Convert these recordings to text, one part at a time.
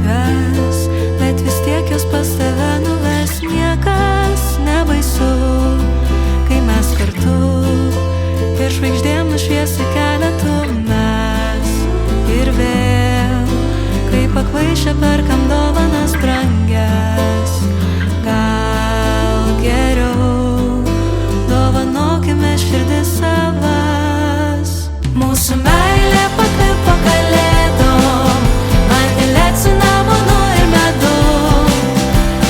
šves, bet vis tiek jos pas tave nuves. Niekas nebaisu, kai mes kartu ir žvaigždėm nušviesi kelią tu mes. Ir vėl, kai pakvaišę perkam dovanas brangias, gal geriau dovanokime širdis savas. Mūsų meilė pakvipo kalėdom, vanilė cinamonu ir medum.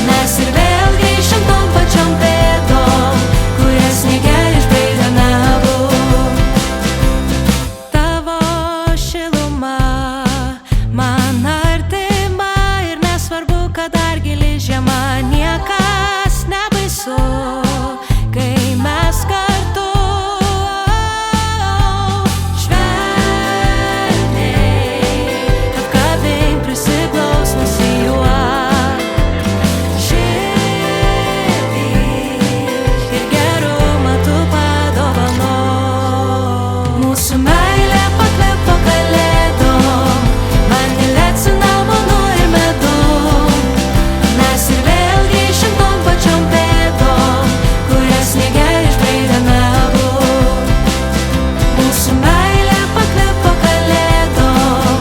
Mes ir vėl grįšim tom pačiom pėdom, kurias sniege išbraidėme abu. Tavo šiluma man artima ir nesvarbu, kad dar gili žiema. Niekas nebaisu, kai mes kartu. Mūsų meilė pakvipo kalėdom, vanilė cinamonu ir medum. Mes ir vėl grįšim tom pačiom pėdom, kurias sniege išbraidėme abu. Mūsų meilė pakvipo kalėdom,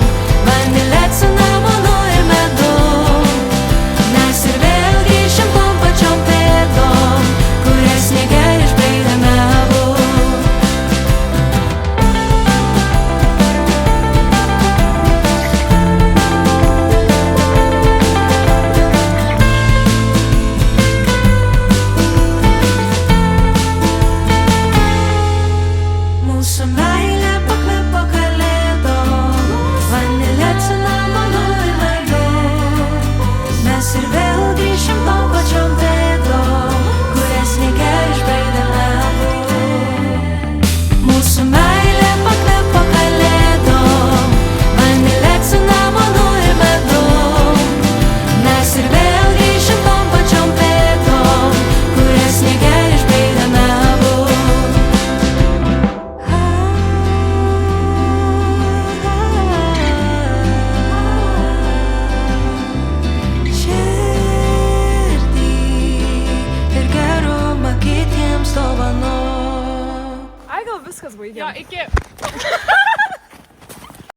vanilė cinamonu ir medum. Mes ir vėl grįšim tom pačiom pėdom, kurias sniege išbraidėme abu. Mūsų meilė pakvipo kalėdom, vanilė cinamonu ir medum. Mes ir vėl grįšim tom pačiom pėdom, kurias sniege išbraidėme abu. Mūsų meilė pakvipo kalėdom, vanilė cinamonu ir medum. Mes ir vėl grįšim tom pačiom pėdom, kurias sniege išbraidėme abu. Širdį ir gerumą kitiems dovanok. Ai, gal viskas baigė. Jo, iki.